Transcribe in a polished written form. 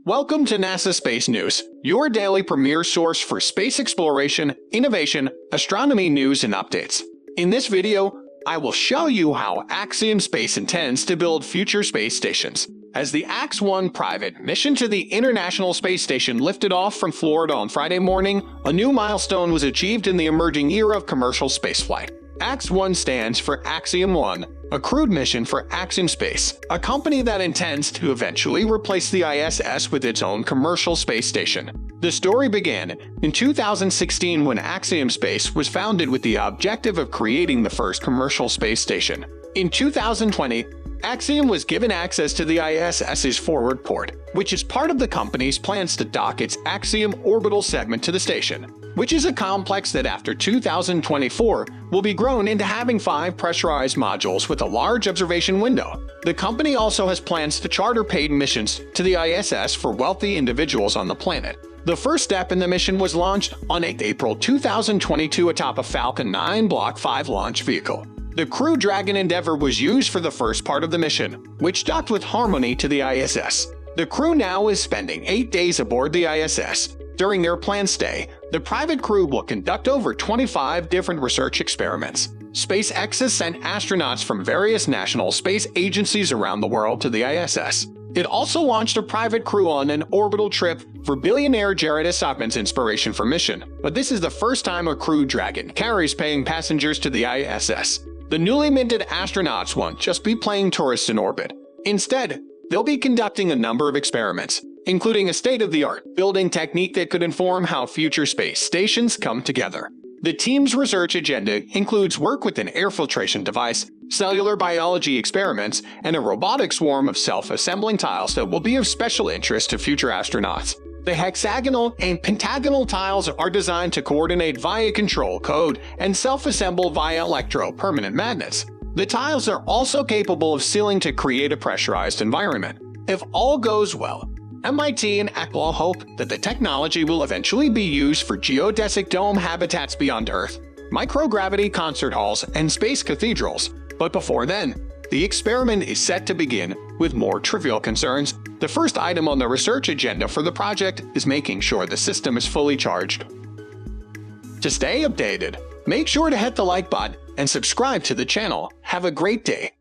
Welcome to NASA Space News, your daily premier source for space exploration, innovation, astronomy news and updates. In this video, I will show you how Axiom Space intends to build future space stations. As the Ax-1 private mission to the International Space Station lifted off from Florida on Friday morning, a new milestone was achieved in the emerging era of commercial spaceflight. Ax-1 stands for Axiom 1, a crewed mission for Axiom Space, a company that intends to eventually replace the ISS with its own commercial space station. The story began in 2016 when Axiom Space was founded with the objective of creating the first commercial space station. In 2020, Axiom was given access to the ISS's forward port, which is part of the company's plans to dock its Axiom Orbital Segment to the station, which is a complex that after 2024 will be grown into having 5 pressurized modules with a large observation window. The company also has plans to charter paid missions to the ISS for wealthy individuals on the planet. The first step in the mission was launched on 8 April 2022 atop a Falcon 9 Block 5 launch vehicle. The Crew Dragon Endeavour was used for the first part of the mission, which docked with Harmony to the ISS. The crew now is spending 8 days aboard the ISS. During their planned stay, the private crew will conduct over 25 different research experiments. SpaceX has sent astronauts from various national space agencies around the world to the ISS. It also launched a private crew on an orbital trip for billionaire Jared Isaacman's Inspiration for mission, but this is the first time a Crew Dragon carries paying passengers to the ISS. The newly minted astronauts won't just be playing tourists in orbit. Instead, they'll be conducting a number of experiments, including a state-of-the-art building technique that could inform how future space stations come together. The team's research agenda includes work with an air filtration device, cellular biology experiments, and a robotic swarm of self-assembling tiles that will be of special interest to future astronauts. The hexagonal and pentagonal tiles are designed to coordinate via control code and self-assemble via electro-permanent magnets. The tiles are also capable of sealing to create a pressurized environment. If all goes well, MIT and ACLA hope that the technology will eventually be used for geodesic dome habitats beyond Earth, microgravity concert halls, and space cathedrals. But before then, the experiment is set to begin with more trivial concerns. The first item on the research agenda for the project is making sure the system is fully charged. To stay updated, make sure to hit the like button and subscribe to the channel. Have a great day.